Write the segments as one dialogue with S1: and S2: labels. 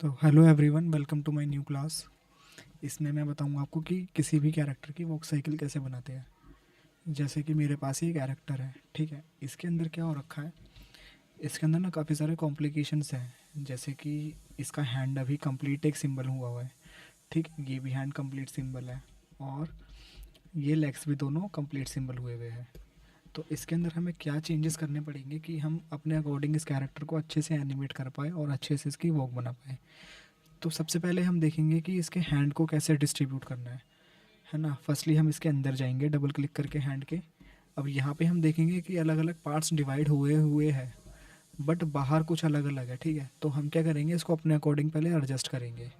S1: तो hello everyone, welcome to my new class. इसमें मैं बताऊंगा आपको कि किसी भी कैरेक्टर की वॉक साइकिल कैसे बनाते हैं। जैसे कि मेरे पास ही कैरेक्टर है, ठीक है। इसके अंदर क्या हो रखा है, इसके अंदर ना काफ़ी सारे कॉम्प्लिकेशंस हैं। जैसे कि इसका हैंड अभी कंप्लीट एक सिंबल हुआ है, ठीक। ये भी हैंड कंप्लीट सिंबल है, और ये लेग्स भी दोनों कंप्लीट सिंबल हुए हुए हैं। तो इसके अंदर हमें क्या चेंजेस करने पड़ेंगे कि हम अपने अकॉर्डिंग इस कैरेक्टर को अच्छे से एनिमेट कर पाए और अच्छे से इसकी वॉक बना पाए। तो सबसे पहले हम देखेंगे कि इसके हैंड को कैसे डिस्ट्रीब्यूट करना है ना। फर्स्टली हम इसके अंदर जाएंगे डबल क्लिक करके हैंड के। अब यहाँ पे हम देखेंगे कि अलग अलग पार्ट्स डिवाइड हुए हुए हैं, बट बाहर कुछ अलग अलग है, ठीक है। तो हम क्या करेंगे, इसको अपने अकॉर्डिंग पहले एडजस्ट करेंगे,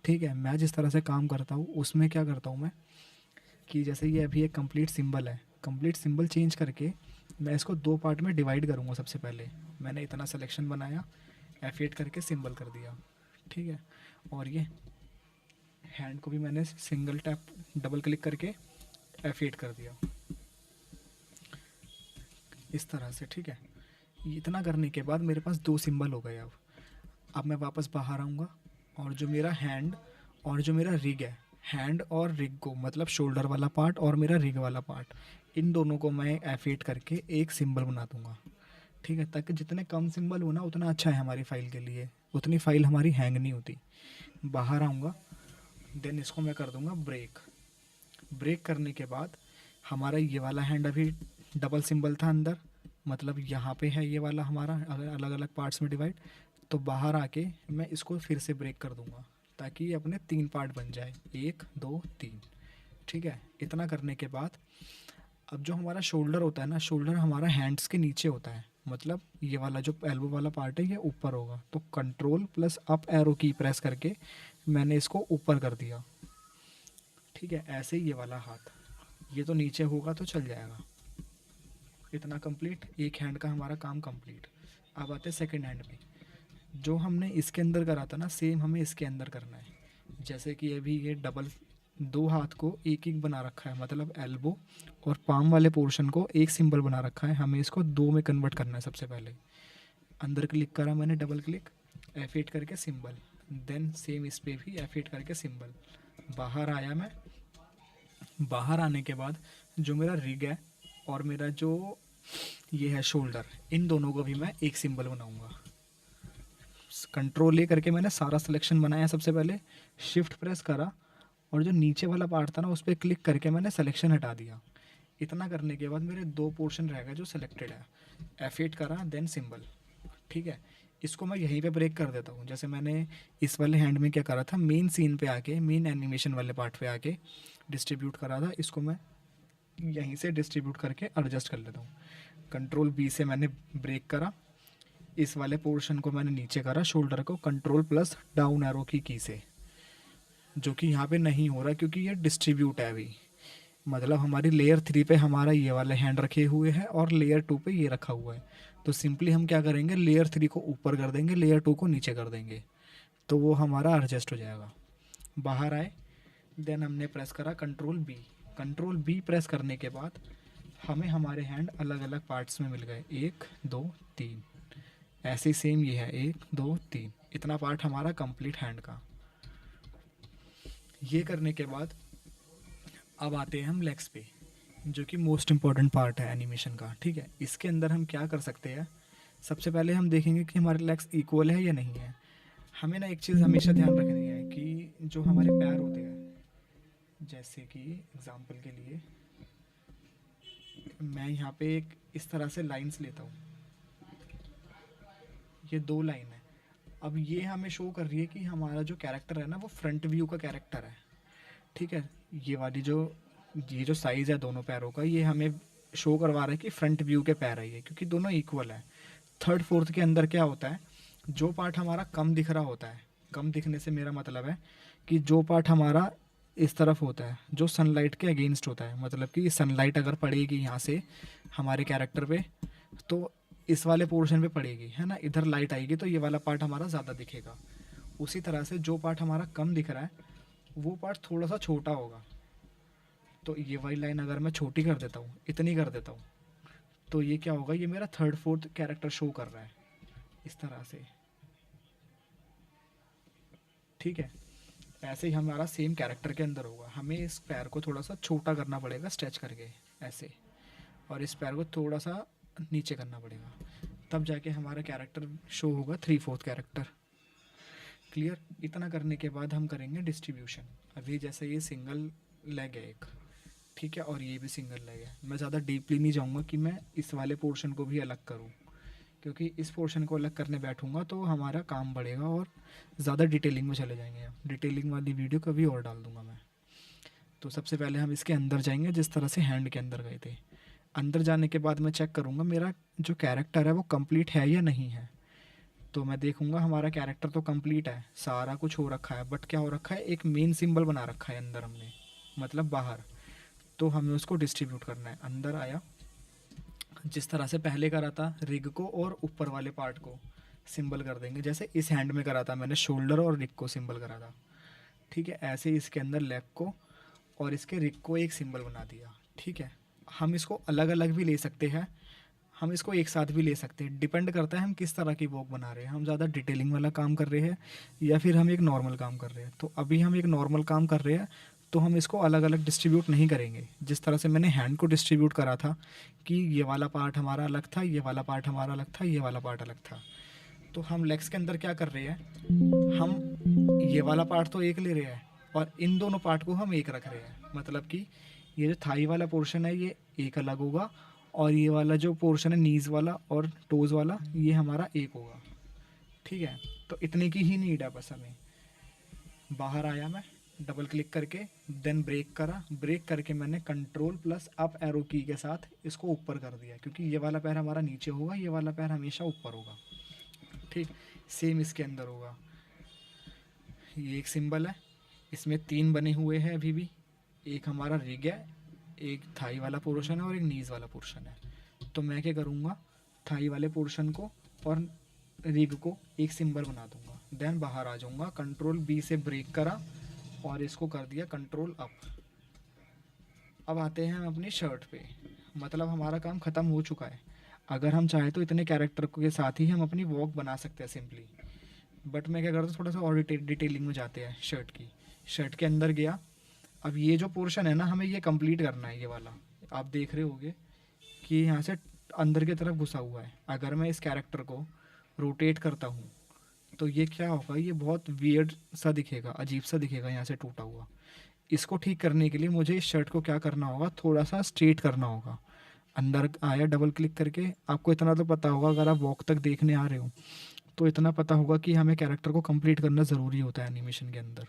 S1: ठीक है। मैं जिस तरह से काम करता हूँ उसमें क्या करता हूँ मैं, कि जैसे ये अभी एक कंप्लीट सिंबल है, कंप्लीट सिंबल चेंज करके मैं इसको दो पार्ट में डिवाइड करूँगा। सबसे पहले मैंने इतना सिलेक्शन बनाया, F8 करके सिंबल कर दिया, ठीक है। और ये हैंड को भी मैंने सिंगल टैप डबल क्लिक करके F8 कर दिया, इस तरह से, ठीक है। इतना करने के बाद मेरे पास दो सिंबल हो गए। अब मैं वापस बाहर आऊँगा, और जो मेरा हैंड और जो मेरा रिग है, हैंड और रिग को मतलब शोल्डर वाला पार्ट और मेरा रिग वाला पार्ट, इन दोनों को मैं F8 करके एक सिंबल बना दूंगा, ठीक है। ताकि जितने कम सिंबल हो ना उतना अच्छा है हमारी फाइल के लिए, उतनी फाइल हमारी हैंग नहीं होती। बाहर आऊँगा, देन इसको मैं कर दूंगा ब्रेक। ब्रेक करने के बाद हमारा ये वाला हैंड अभी डबल सिंबल था अंदर, मतलब यहाँ पे है ये वाला हमारा अलग अलग पार्ट्स में डिवाइड। तो बाहर आके मैं इसको फिर से ब्रेक कर दूंगा ताकि ये अपने तीन पार्ट बन जाए, एक दो तीन, ठीक है। इतना करने के बाद अब जो हमारा शोल्डर होता है ना, शोल्डर हमारा हैंड्स के नीचे होता है, मतलब ये वाला जो एल्बो वाला पार्ट है ये ऊपर होगा। तो कंट्रोल प्लस अप एरो की प्रेस करके मैंने इसको ऊपर कर दिया, ठीक है। ऐसे ही ये वाला हाथ, ये तो नीचे होगा तो चल जाएगा। इतना कंप्लीट, एक हैंड का हमारा काम कंप्लीट। अब आते हैं सेकंड हैंड में। जो हमने इसके अंदर करा था ना, सेम हमें इसके अंदर करना है। जैसे कि अभी ये डबल दो हाथ को एक एक बना रखा है, मतलब एल्बो और पाम वाले पोर्शन को एक सिंबल बना रखा है, हमें इसको दो में कन्वर्ट करना है। सबसे पहले अंदर क्लिक करा मैंने डबल क्लिक, F8 करके सिंबल, देन सेम इस पे भी F8 करके सिंबल। बाहर आया मैं, बाहर आने के बाद जो मेरा रिग है और मेरा जो ये है शोल्डर, इन दोनों को भी मैं एक सिंबल बनाऊंगा। कंट्रोल ए करके मैंने सारा सिलेक्शन बनाया। सबसे पहले शिफ्ट प्रेस करा, और जो नीचे वाला पार्ट था ना उस पर क्लिक करके मैंने सिलेक्शन हटा दिया। इतना करने के बाद मेरे दो पोर्शन रहेगा जो सिलेक्टेड है, F8 करा देन सिंबल, ठीक है। इसको मैं यहीं पे ब्रेक कर देता हूँ। जैसे मैंने इस वाले हैंड में क्या करा था, मेन सीन पे आके, मेन एनिमेशन वाले पार्ट पे आके डिस्ट्रीब्यूट करा था, इसको मैं यहीं से डिस्ट्रीब्यूट करके एडजस्ट कर लेता हूँ। कंट्रोल बी से मैंने ब्रेक करा, इस वाले पोर्शन को मैंने नीचे करा, शोल्डर को कंट्रोल प्लस डाउन एरो की से, जो कि यहाँ पे नहीं हो रहा क्योंकि ये डिस्ट्रीब्यूट है अभी। मतलब हमारी लेयर 3 पे हमारा ये वाले हैंड रखे हुए हैं और लेयर 2 पे ये रखा हुआ है। तो सिंपली हम क्या करेंगे, लेयर 3 को ऊपर कर देंगे, लेयर 2 को नीचे कर देंगे, तो वो हमारा एडजस्ट हो जाएगा। बाहर आए, देन हमने प्रेस करा control B. Control B press करने के बाद हमें हमारे हैंड अलग अलग पार्ट्स में मिल गए, एक दो तीन। ऐसे सेम ये है, एक दो तीन, इतना पार्ट हमारा कंप्लीट हैंड का। ये करने के बाद अब आते हैं हम लेग्स पे, जो कि मोस्ट इम्पॉर्टेंट पार्ट है एनिमेशन का, ठीक है। इसके अंदर हम क्या कर सकते हैं, सबसे पहले हम देखेंगे कि हमारे लेग्स इक्वल है या नहीं है। हमें ना एक चीज़ हमेशा ध्यान रखनी है कि जो हमारे पैर होते हैं, जैसे कि एग्जांपल के लिए मैं यहाँ पे एक इस तरह से लाइंस लेता हूँ, ये दो लाइन है। अब ये हमें शो कर रही है कि हमारा जो कैरेक्टर है ना वो फ्रंट व्यू का कैरेक्टर है, ठीक है। ये वाली जो ये जो साइज़ है दोनों पैरों का, ये हमें शो करवा रहा है कि फ्रंट व्यू के पैर है ये, क्योंकि दोनों इक्वल है। थर्ड फोर्थ के अंदर क्या होता है, जो पार्ट हमारा कम दिख रहा होता है, कम दिखने से मेरा मतलब है कि जो पार्ट हमारा इस तरफ होता है, जो सनलाइट के अगेंस्ट होता है, मतलब कि सनलाइट अगर पड़ेगी यहाँ से हमारे कैरेक्टर पे, तो इस वाले पोर्शन पे पड़ेगी, है ना, इधर लाइट आएगी तो ये वाला पार्ट हमारा ज़्यादा दिखेगा। उसी तरह से जो पार्ट हमारा कम दिख रहा है वो पार्ट थोड़ा सा छोटा होगा। तो ये वाली लाइन अगर मैं छोटी कर देता हूँ, इतनी कर देता हूँ, तो ये क्या होगा, ये मेरा थर्ड फोर्थ कैरेक्टर शो कर रहा है, इस तरह से। ठीक है। ऐसे ही हमारा सेम कैरेक्टर के अंदर होगा। हमें इस पैर को थोड़ा सा छोटा करना पड़ेगा स्ट्रेच करके ऐसे, और इस पैर को थोड़ा सा नीचे करना पड़ेगा, तब जाके हमारा कैरेक्टर शो होगा 3/4 कैरेक्टर। क्लियर। इतना करने के बाद हम करेंगे डिस्ट्रीब्यूशन। अभी जैसे ये सिंगल लेग है एक, ठीक है, और ये भी सिंगल लेग है। मैं ज़्यादा डीपली नहीं जाऊँगा कि मैं इस वाले पोर्शन को भी अलग करूँ, क्योंकि इस पोर्शन को अलग करने बैठूंगा तो हमारा काम बढ़ेगा और ज़्यादा डिटेलिंग में चले जाएंगे। डिटेलिंग वाली वीडियो कभी और डाल दूंगा मैं। तो सबसे पहले हम इसके अंदर जाएंगे, जिस तरह से हैंड के अंदर गए थे। अंदर जाने के बाद मैं चेक करूँगा मेरा जो कैरेक्टर है वो कंप्लीट है या नहीं है। तो मैं देखूंगा हमारा कैरेक्टर तो कंप्लीट है, सारा कुछ हो रखा है, बट क्या हो रखा है, एक मेन सिंबल बना रखा है अंदर हमने, मतलब बाहर। तो हमें उसको डिस्ट्रीब्यूट करना है। अंदर आया, जिस तरह से पहले करा था रिग को और ऊपर वाले पार्ट को सिंबल कर देंगे, जैसे इस हैंड में करा था मैंने शोल्डर और रिग को सिंबल करा था, ठीक है। ऐसे ही इसके अंदर लेग को और इसके रिग को एक सिंबल बना दिया, ठीक है। हम इसको अलग अलग भी ले सकते हैं, हम इसको एक साथ भी ले सकते हैं, डिपेंड करता है हम किस तरह की वॉक बना रहे हैं। हम ज़्यादा डिटेलिंग वाला काम कर रहे हैं या फिर हम एक नॉर्मल काम कर रहे हैं। तो अभी हम एक नॉर्मल काम कर रहे हैं, तो हम इसको अलग अलग डिस्ट्रीब्यूट नहीं करेंगे। जिस तरह से मैंने हैंड को डिस्ट्रीब्यूट करा था कि ये वाला पार्ट हमारा अलग था, ये वाला पार्ट हमारा अलग था, ये वाला पार्ट अलग था। तो हम लेग्स के अंदर क्या कर रहे हैं, हम ये वाला पार्ट तो एक ले रहे हैं और इन दोनों पार्ट को हम एक रख रहे हैं। मतलब कि ये जो थाई वाला पोर्शन है ये एक अलग होगा, और ये वाला जो पोर्शन है नीज वाला और टोज वाला ये हमारा एक होगा, ठीक है। तो इतने की ही नीड है बस हमें। बाहर आया मैं, डबल क्लिक करके, देन ब्रेक करा, ब्रेक करके मैंने कंट्रोल प्लस अप एरो की के साथ इसको ऊपर कर दिया, क्योंकि ये वाला पैर हमारा नीचे होगा, ये वाला पैर हमेशा ऊपर होगा, ठीक। सेम इसके अंदर होगा। ये एक सिंबल है, इसमें 3 बने हुए हैं अभी भी। एक हमारा रिग है, एक थाई वाला पोर्शन है और एक नीज वाला पोर्शन है। तो मैं क्या करूँगा, थाई वाले पोर्शन को और रिग को एक सिंबल बना दूंगा, देन बाहर आ जाऊँगा, कंट्रोल बी से ब्रेक करा और इसको कर दिया कंट्रोल अप। अब आते हैं हम अपनी शर्ट पे, मतलब हमारा काम ख़त्म हो चुका है। अगर हम चाहें तो इतने कैरेक्टर के साथ ही हम अपनी वॉक बना सकते हैं सिंपली, बट मैं क्या करता हूँ थोड़ा सा और डिटेलिंग में जाते हैं शर्ट की। शर्ट के अंदर गया, अब ये जो पोर्शन है ना हमें ये कंप्लीट करना है। ये वाला आप देख रहे होगे कि यहाँ से अंदर की तरफ घुसा हुआ है। अगर मैं इस कैरेक्टर को रोटेट करता हूँ तो ये क्या होगा, ये बहुत वियर्ड सा दिखेगा, अजीब सा दिखेगा यहाँ से टूटा हुआ। इसको ठीक करने के लिए मुझे इस शर्ट को क्या करना होगा, थोड़ा सा स्ट्रेट करना होगा। अंदर आया, डबल क्लिक करके, आपको इतना तो पता होगा अगर आप वॉक तक देखने आ रहे हो तो इतना पता होगा कि हमें कैरेक्टर को कंप्लीट करना ज़रूरी होता है एनिमेशन के अंदर,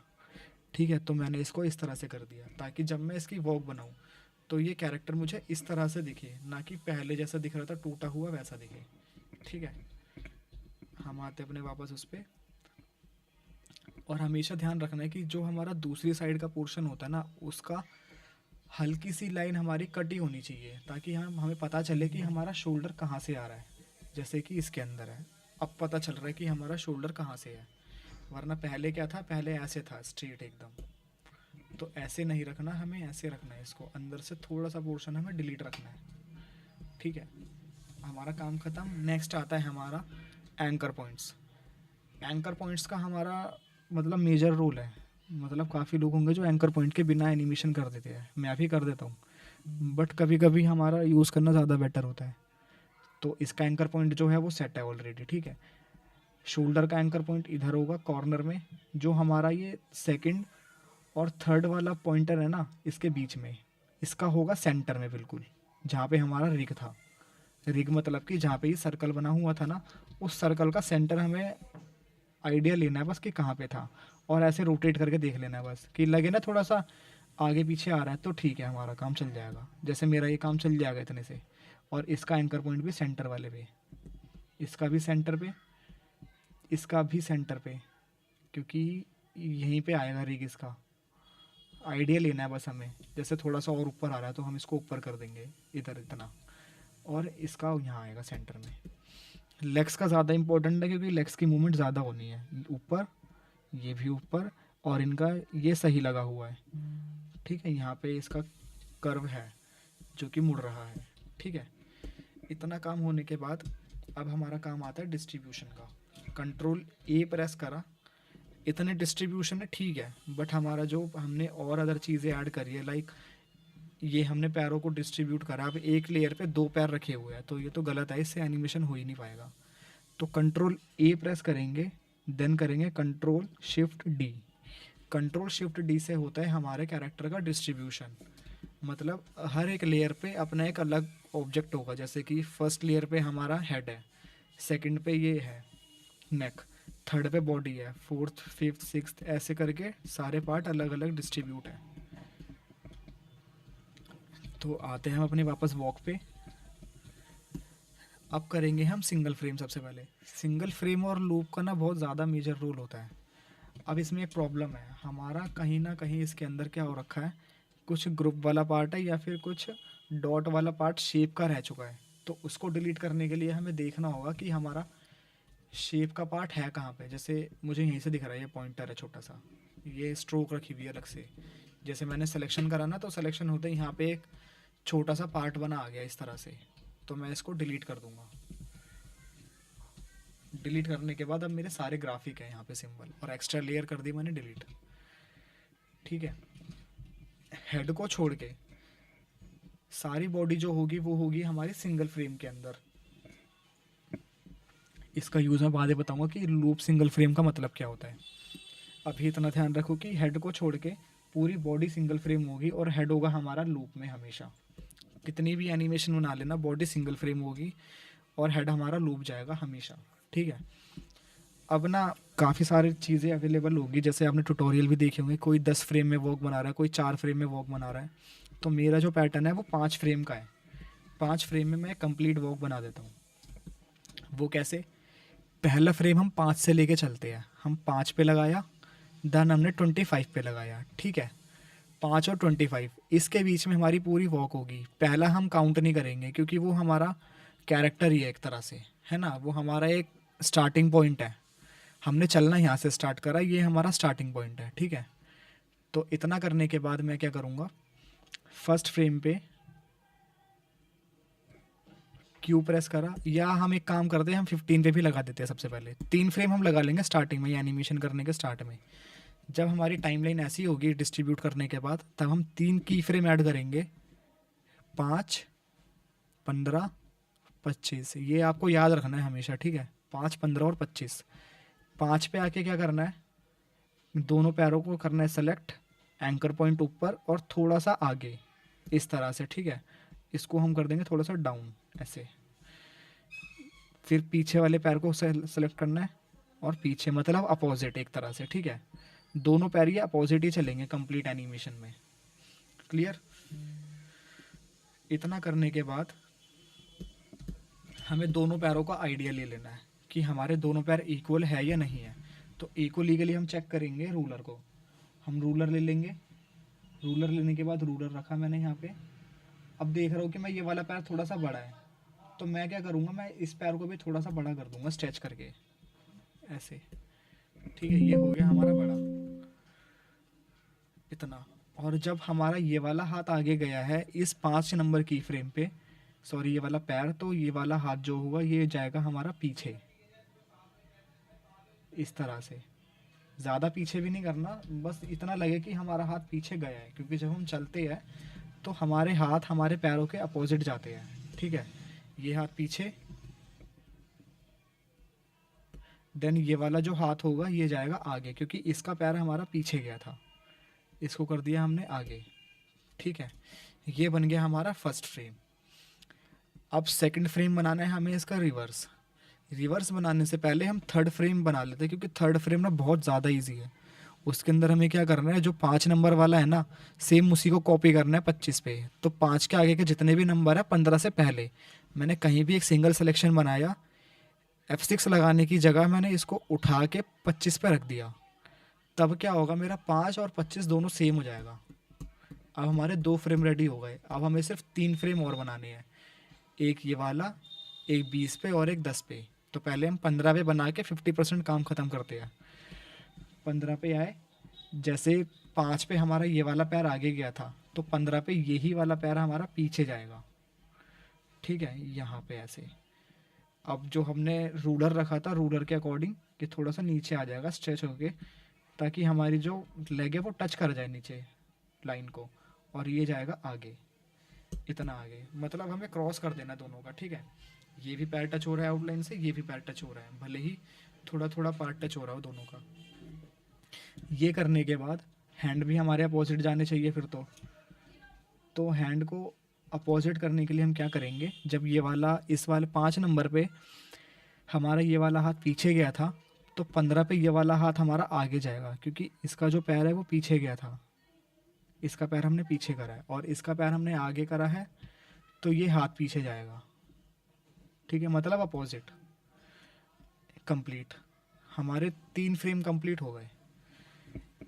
S1: ठीक है। तो मैंने इसको इस तरह से कर दिया ताकि जब मैं इसकी वॉक बनाऊँ तो ये कैरेक्टर मुझे इस तरह से दिखे, ना कि पहले जैसा दिख रहा था टूटा हुआ वैसा दिखे, ठीक है। हम आते अपने वापस उस पर, और हमेशा ध्यान रखना है कि जो हमारा दूसरी साइड का पोर्शन होता है ना उसका हल्की सी लाइन हमारी कटी होनी चाहिए, ताकि हम हमें पता चले कि हमारा शोल्डर कहाँ से आ रहा है। जैसे कि इसके अंदर है, अब पता चल रहा है कि हमारा शोल्डर कहाँ से है, वरना पहले क्या था, पहले ऐसे था स्ट्रेट एकदम। तो ऐसे नहीं रखना, हमें ऐसे रखना है इसको, अंदर से थोड़ा सा पोर्शन हमें डिलीट रखना है, ठीक है। हमारा काम ख़त्म। नेक्स्ट आता है हमारा एंकर पॉइंट्स। एंकर पॉइंट्स का हमारा मतलब मेजर रोल है। मतलब काफ़ी लोग होंगे जो एंकर पॉइंट के बिना एनिमेशन कर देते हैं, मैं भी कर देता हूँ, बट कभी कभी हमारा यूज़ करना ज़्यादा बेटर होता है। तो इसका एंकर पॉइंट जो है वो सेट है ऑलरेडी, ठीक है। शोल्डर का एंकर पॉइंट इधर होगा कॉर्नर में, जो हमारा ये सेकंड और थर्ड वाला पॉइंटर है ना इसके बीच में, इसका होगा सेंटर में बिल्कुल, जहाँ पे हमारा रिग था। रिग मतलब कि जहाँ पे ये सर्कल बना हुआ था ना, उस सर्कल का सेंटर हमें आइडिया लेना है बस कि कहाँ पे था, और ऐसे रोटेट करके देख लेना है बस कि लगे ना थोड़ा सा आगे पीछे आ रहा है तो ठीक है, हमारा काम चल जाएगा। जैसे मेरा ये काम चल जाएगा इतने से। और इसका एंकर पॉइंट भी सेंटर वाले पे, इसका भी सेंटर पे, इसका भी सेंटर पे, क्योंकि यहीं पे आएगा रिग। इसका आइडिया लेना है बस हमें, जैसे थोड़ा सा और ऊपर आ रहा है तो हम इसको ऊपर कर देंगे इधर इतना, और इसका यहाँ आएगा सेंटर में। लेग्स का ज़्यादा इंपॉर्टेंट है क्योंकि लेग्स की मूवमेंट ज़्यादा होनी है, ऊपर, ये भी ऊपर, और इनका ये सही लगा हुआ है, ठीक है। यहाँ पे इसका कर्व है जो कि मुड़ रहा है, ठीक है। इतना काम होने के बाद अब हमारा काम आता है डिस्ट्रीब्यूशन का। कंट्रोल ए प्रेस करा, इतने डिस्ट्रीब्यूशन है ठीक है, बट हमारा जो हमने और अदर चीज़ें ऐड करी है, लाइक ये हमने पैरों को डिस्ट्रीब्यूट करा, अब एक लेयर पे दो पैर रखे हुए हैं, तो ये तो गलत है, इससे एनिमेशन हो ही नहीं पाएगा। तो कंट्रोल ए प्रेस करेंगे, देन करेंगे control shift D. Control shift D से होता है हमारे कैरेक्टर का डिस्ट्रीब्यूशन, मतलब हर एक लेयर पे अपना एक अलग ऑब्जेक्ट होगा। जैसे कि फर्स्ट लेयर पे हमारा हेड है, सेकंड पे ये है नेक, थर्ड पे बॉडी है, फोर्थ फिफ्थ सिक्स्थ ऐसे करके सारे पार्ट अलग अलग डिस्ट्रीब्यूट है। तो आते हैं हम अपने वापस वॉक पे। अब करेंगे हम सिंगल फ्रेम। सबसे पहले सिंगल फ्रेम और लूप का ना बहुत ज़्यादा मेजर रोल होता है। अब इसमें एक प्रॉब्लम है, हमारा कहीं ना कहीं इसके अंदर क्या हो रखा है, कुछ ग्रुप वाला पार्ट है या फिर कुछ डॉट वाला पार्ट शेप का रह चुका है। तो उसको डिलीट करने के लिए हमें देखना होगा कि हमारा शेप का पार्ट है कहाँ पे। जैसे मुझे यहीं से दिख रहा है, ये पॉइंटर है छोटा सा, ये स्ट्रोक रखी हुई है अलग से। जैसे मैंने सिलेक्शन करा ना, तो सिलेक्शन होते ही यहाँ पे एक छोटा सा पार्ट बना आ गया इस तरह से, तो मैं इसको डिलीट कर दूंगा। डिलीट करने के बाद अब मेरे सारे ग्राफिक है यहाँ पे सिंबल, और एक्स्ट्रा लेयर कर दी मैंने डिलीट। ठीक है, हेड को छोड़ के सारी बॉडी जो होगी वो होगी हमारी सिंगल फ्रेम के अंदर। इसका यूज़ मैं बाद में बताऊंगा कि लूप सिंगल फ्रेम का मतलब क्या होता है। अभी इतना ध्यान रखो कि हेड को छोड़ के पूरी बॉडी सिंगल फ्रेम होगी और हेड होगा हमारा लूप में हमेशा। कितनी भी एनिमेशन बना लेना, बॉडी सिंगल फ्रेम होगी और हेड हमारा लूप जाएगा हमेशा। ठीक है, अब ना काफ़ी सारी चीज़ें अवेलेबल होगी, जैसे आपने ट्यूटोरियल भी देखे होंगे, कोई 10 फ्रेम में वॉक बना रहा है, कोई 4 फ्रेम में वॉक बना रहा है। तो मेरा जो पैटर्न है वो 5 फ्रेम का है। 5 फ्रेम में मैं कंप्लीट वॉक बना देता हूँ। वो कैसे, पहला फ्रेम हम 5 से लेके चलते हैं, हम 5 पे लगाया, देन हमने 25 पे लगाया। ठीक है, 5 और 25 इसके बीच में हमारी पूरी वॉक होगी। पहला हम काउंट नहीं करेंगे क्योंकि वो हमारा कैरेक्टर ही है एक तरह से, है ना, वो हमारा एक स्टार्टिंग पॉइंट है। हमने चलना यहाँ से स्टार्ट करा, ये हमारा स्टार्टिंग पॉइंट है। ठीक है, तो इतना करने के बाद मैं क्या करूँगा, फर्स्ट फ्रेम पे क्यू प्रेस करा, या हम एक काम करते हैं, हम 15 पे भी लगा देते हैं। सबसे पहले 3 फ्रेम हम लगा लेंगे स्टार्टिंग में, एनिमेशन करने के स्टार्ट में। जब हमारी टाइमलाइन ऐसी होगी डिस्ट्रीब्यूट करने के बाद, तब हम 3 की फ्रेम ऐड करेंगे, 5, 15, 25। ये आपको याद रखना है हमेशा। ठीक है, 5, 15 और 25। 5 पे आके क्या करना है, दोनों पैरों को करना है सेलेक्ट, एंकर पॉइंट ऊपर और थोड़ा सा आगे इस तरह से। ठीक है, इसको हम कर देंगे थोड़ा सा डाउन ऐसे। फिर पीछे वाले पैर को सेलेक्ट करना है और पीछे मतलब अपोजिट एक तरह से। ठीक है, दोनों पैर ये अपोजिट ही चलेंगे कंप्लीट एनिमेशन में। क्लियर। इतना करने के बाद हमें दोनों पैरों का आइडिया ले लेना है कि हमारे दोनों पैर इक्वल है या नहीं है। तो इक्वल लीगली हम चेक करेंगे रूलर को। हम रूलर ले लेंगे, रूलर लेने के बाद रूलर रखा मैंने यहाँ पे। अब देख रहा हूँ कि मैं ये वाला पैर थोड़ा सा बड़ा है, तो मैं क्या करूँगा, मैं इस पैर को भी थोड़ा सा बड़ा कर दूंगा स्ट्रेच करके ऐसे। ठीक है, ये हो गया हमारा बड़ा इतना। और जब हमारा ये वाला हाथ आगे गया है इस 5 नंबर की फ्रेम पे, सॉरी ये वाला पैर, तो ये वाला हाथ जो होगा ये जाएगा हमारा पीछे इस तरह से। ज़्यादा पीछे भी नहीं करना, बस इतना लगे कि हमारा हाथ पीछे गया है, क्योंकि जब हम चलते हैं तो हमारे हाथ हमारे पैरों के अपोजिट जाते हैं। ठीक है, ये हाथ पीछे, देन ये वाला जो हाथ होगा ये जाएगा आगे, क्योंकि इसका पैर हमारा पीछे गया था, इसको कर दिया हमने आगे। ठीक है, ये बन गया हमारा फर्स्ट फ्रेम। अब सेकंड फ्रेम बनाना है हमें इसका रिवर्स। रिवर्स बनाने से पहले हम थर्ड फ्रेम बना लेते हैं, क्योंकि थर्ड फ्रेम ना बहुत ज़्यादा इजी है। उसके अंदर हमें क्या करना है, जो 5 नंबर वाला है ना, सेम उसी को कॉपी करना है 25 पे। तो 5 के आगे के जितने भी नंबर है 15 से पहले, मैंने कहीं भी एक सिंगल सिलेक्शन बनाया, F6 लगाने की जगह मैंने इसको उठा के 25 पे रख दिया। तब क्या होगा, मेरा 5 और 25 दोनों सेम हो जाएगा। अब हमारे 2 फ्रेम रेडी हो गए। अब हमें सिर्फ 3 फ्रेम और बनाने हैं, एक ये वाला, एक 20 पे और एक 10 पे। तो पहले हम 15 पे बना के 50% काम ख़त्म करते हैं। 15 पे आए, जैसे 5 पे हमारा ये वाला पैर आगे गया था, तो 15 पे यही वाला पैर हमारा पीछे जाएगा। ठीक है, यहाँ पे ऐसे। अब जो हमने रूलर रखा था, रूलर के अकॉर्डिंग कि थोड़ा सा नीचे आ जाएगा स्ट्रेच होके, ताकि हमारी जो लेग है वो टच कर जाए नीचे लाइन को, और ये जाएगा आगे, इतना आगे, मतलब हमें क्रॉस कर देना दोनों का, ठीक है। ये भी पैर टच हो रहा है आउटलाइन से, ये भी पैर टच हो रहा है, भले ही थोड़ा थोड़ा पार्ट टच हो रहा हो दोनों का। ये करने के बाद हैंड भी हमारे अपोजिट जाने चाहिए फिर तो हैंड को अपोजिट करने के लिए हम क्या करेंगे, जब ये वाला इस वाले 5 नंबर पे हमारा ये वाला हाथ पीछे गया था, तो 15 पे ये वाला हाथ हमारा आगे जाएगा, क्योंकि इसका जो पैर है वो पीछे गया था, इसका पैर हमने पीछे करा है और इसका पैर हमने आगे करा है, तो ये हाथ पीछे जाएगा, ठीक है, मतलब अपोजिट। कंप्लीट, हमारे 3 फ्रेम कंप्लीट हो गए।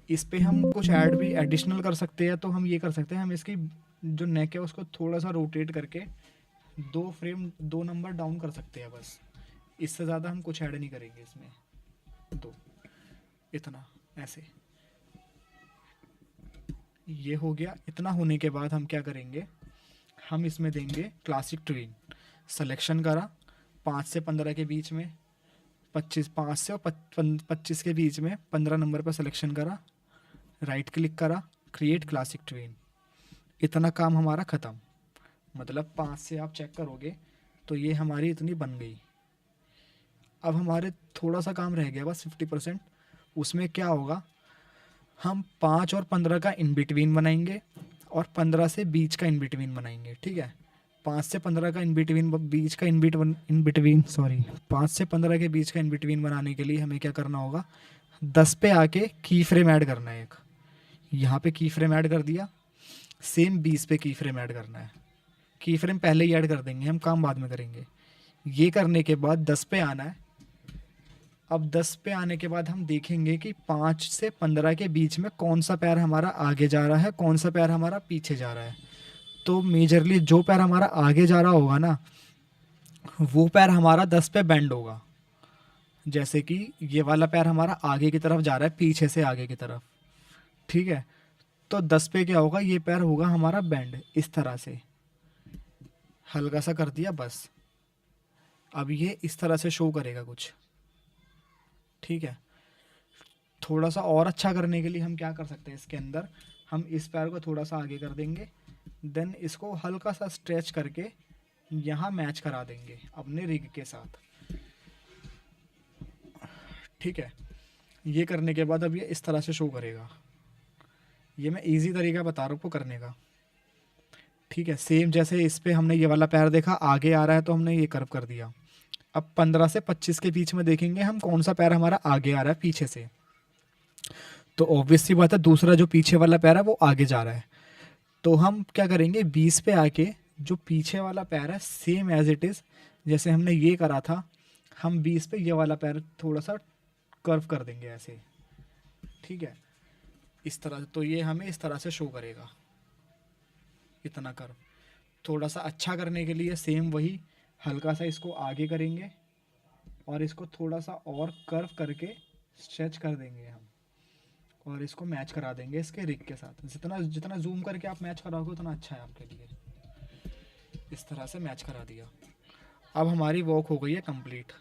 S1: इस पे हम कुछ ऐड भी एडिशनल कर सकते हैं, तो हम ये कर सकते हैं, हम इसकी जो नेक है उसको थोड़ा सा रोटेट करके 2 फ्रेम 2 नंबर डाउन कर सकते हैं बस, इससे ज़्यादा हम कुछ ऐड नहीं करेंगे इसमें। 2 इतना ऐसे, ये हो गया। इतना होने के बाद हम क्या करेंगे, हम इसमें देंगे क्लासिक ट्विन। सिलेक्शन करा 5 से 15 के बीच में, 5 से और 25 के बीच में 15 नंबर पर सिलेक्शन करा, राइट क्लिक करा, क्रिएट क्लासिक ट्विन। इतना काम हमारा ख़त्म, मतलब 5 से आप चेक करोगे तो ये हमारी इतनी बन गई। अब हमारे थोड़ा सा काम रह गया बस 50%। उसमें क्या होगा, हम 5 और 15 का इन बिटवीन बनाएंगे और 15 से बीच का इन बिटवीन बनाएंगे, ठीक है। 5 से 15 का इन बिटवीन, बीच का इन बिटवीन सॉरी 5 से 15 के बीच का इन बिटवीन बनाने के लिए हमें क्या करना होगा, 10 पे आके की फ्रेम ऐड करना है एक, यहाँ पे की फ्रेम ऐड कर दिया। सेम 20 पे की फ्रेम ऐड करना है, की फ्रेम पहले ही ऐड कर देंगे, हम काम बाद में करेंगे। ये करने के बाद 10 पे आना है। अब 10 पे आने के बाद हम देखेंगे कि 5 से 15 के बीच में कौन सा पैर हमारा आगे जा रहा है, कौन सा पैर हमारा पीछे जा रहा है। तो मेजरली जो पैर हमारा आगे जा रहा होगा ना, वो पैर हमारा 10 पे बेंड होगा। जैसे कि ये वाला पैर हमारा आगे की तरफ जा रहा है, पीछे से आगे की तरफ, ठीक है। तो 10 पे क्या होगा, ये पैर होगा हमारा बेंड इस तरह से, हल्का सा कर दिया बस। अब ये इस तरह से शो करेगा कुछ, ठीक है। थोड़ा सा और अच्छा करने के लिए हम क्या कर सकते हैं, इसके अंदर हम इस पैर को थोड़ा सा आगे कर देंगे, देन इसको हल्का सा स्ट्रेच करके यहाँ मैच करा देंगे अपने रिग के साथ, ठीक है। ये करने के बाद अब ये इस तरह से शो करेगा। ये मैं इजी तरीका बता रहा हूँ आपको करने का, ठीक है। सेम जैसे इस पे हमने ये वाला पैर देखा आगे आ रहा है, तो हमने ये कर्व कर दिया। अब 15 से 25 के बीच में देखेंगे हम कौन सा पैर हमारा आगे आ रहा है पीछे से, तो ऑब्वियस सी बात है दूसरा जो पीछे वाला पैर है वो आगे जा रहा है। तो हम क्या करेंगे, 20 पे आके जो पीछे वाला पैर है सेम एज इट इज़ जैसे हमने ये करा था, हम 20 पे ये वाला पैर थोड़ा सा कर्व कर देंगे ऐसे, ठीक है, इस तरह। तो ये हमें इस तरह से शो करेगा, इतना कर्व। थोड़ा सा अच्छा करने के लिए सेम वही हल्का सा इसको आगे करेंगे और इसको थोड़ा सा और कर्व करके स्ट्रेच कर देंगे हम, और इसको मैच करा देंगे इसके रिग के साथ। जितना जितना जूम करके आप मैच कराओगे उतना अच्छा है आपके लिए। इस तरह से मैच करा दिया। अब हमारी वॉक हो गई है कंप्लीट।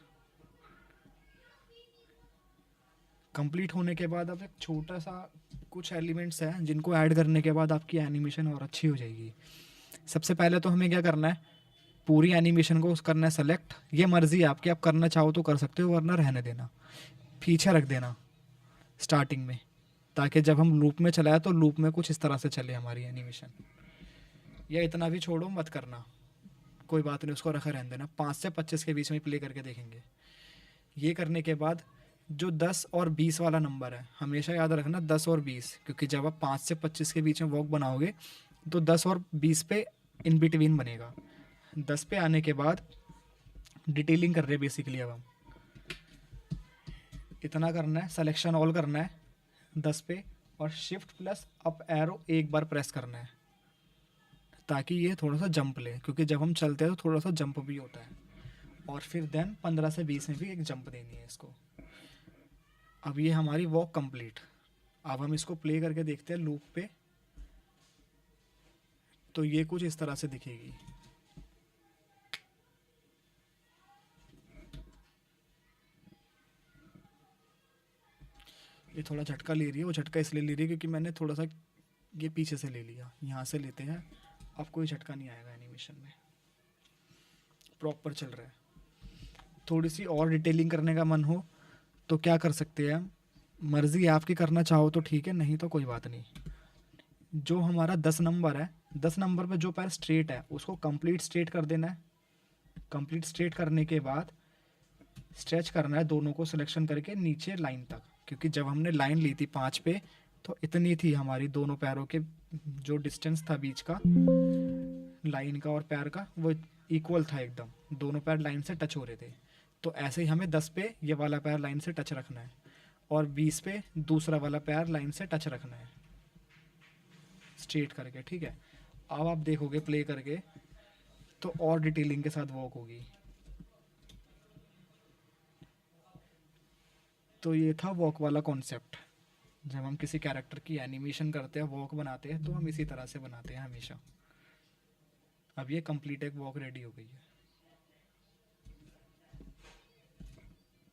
S1: कंप्लीट होने के बाद अब एक छोटा सा कुछ एलिमेंट्स हैं जिनको ऐड करने के बाद आपकी एनिमेशन और अच्छी हो जाएगी। सबसे पहले तो हमें क्या करना है, पूरी एनिमेशन को करना है सेलेक्ट। ये मर्जी है आपकी, आप करना चाहो तो कर सकते हो, वरना रहने देना, पीछे रख देना स्टार्टिंग में, ताकि जब हम लूप में चलाए तो लूप में कुछ इस तरह से चले हमारी एनिमेशन। या इतना भी छोड़ो मत करना, कोई बात नहीं, उसको रखा रहने देना। 5 से 25 के बीच में प्ले करके देखेंगे। ये करने के बाद जो 10 और 20 वाला नंबर है हमेशा याद रखना, 10 और 20, क्योंकि जब आप 5 से 25 के बीच में वॉक बनाओगे तो 10 और 20 पे इन बिटवीन बनेगा। 10 पे आने के बाद डिटेलिंग कर रहे हैं बेसिकली। अब हम इतना करना है, सिलेक्शन ऑल करना है 10 पे, और शिफ्ट प्लस अप एरो एक बार प्रेस करना है ताकि ये थोड़ा सा जंप ले, क्योंकि जब हम चलते हैं तो थोड़ा सा जंप भी होता है। और फिर देन 15 से 20 में भी एक जंप देनी है इसको। अब ये हमारी वॉक कंप्लीट। अब हम इसको प्ले करके देखते हैं लूप पे, तो ये कुछ इस तरह से दिखेगी। ये थोड़ा झटका ले रही है, वो झटका इसलिए ले रही है क्योंकि मैंने थोड़ा सा ये पीछे से ले लिया, यहाँ से लेते हैं। अब कोई झटका नहीं आएगा एनिमेशन में, प्रॉपर चल रहा है। थोड़ी सी और डिटेलिंग करने का मन हो तो क्या कर सकते हैं हम, मर्जी है आपकी, करना चाहो तो ठीक है, नहीं तो कोई बात नहीं। जो हमारा 10 नंबर है, 10 नंबर पे जो पैर स्ट्रेट है उसको कंप्लीट स्ट्रेट कर देना है। कंप्लीट स्ट्रेट करने के बाद स्ट्रेच करना है दोनों को सिलेक्शन करके नीचे लाइन तक, क्योंकि जब हमने लाइन ली थी 5 पे तो इतनी थी हमारी दोनों पैरों के, जो डिस्टेंस था बीच का लाइन का और पैर का वो इक्वल था एकदम, दोनों पैर लाइन से टच हो रहे थे। तो ऐसे ही हमें 10 पे ये वाला पैर लाइन से टच रखना है और 20 पे दूसरा वाला पैर लाइन से टच रखना है स्ट्रेट करके, ठीक है। अब आप देखोगे प्ले करके तो और डिटेलिंग के साथ वॉक होगी। तो ये था वॉक वाला कॉन्सेप्ट। जब हम किसी कैरेक्टर की एनिमेशन करते हैं, वॉक बनाते हैं, तो हम इसी तरह से बनाते हैं हमेशा। अब ये कंप्लीट एक वॉक रेडी हो गई है।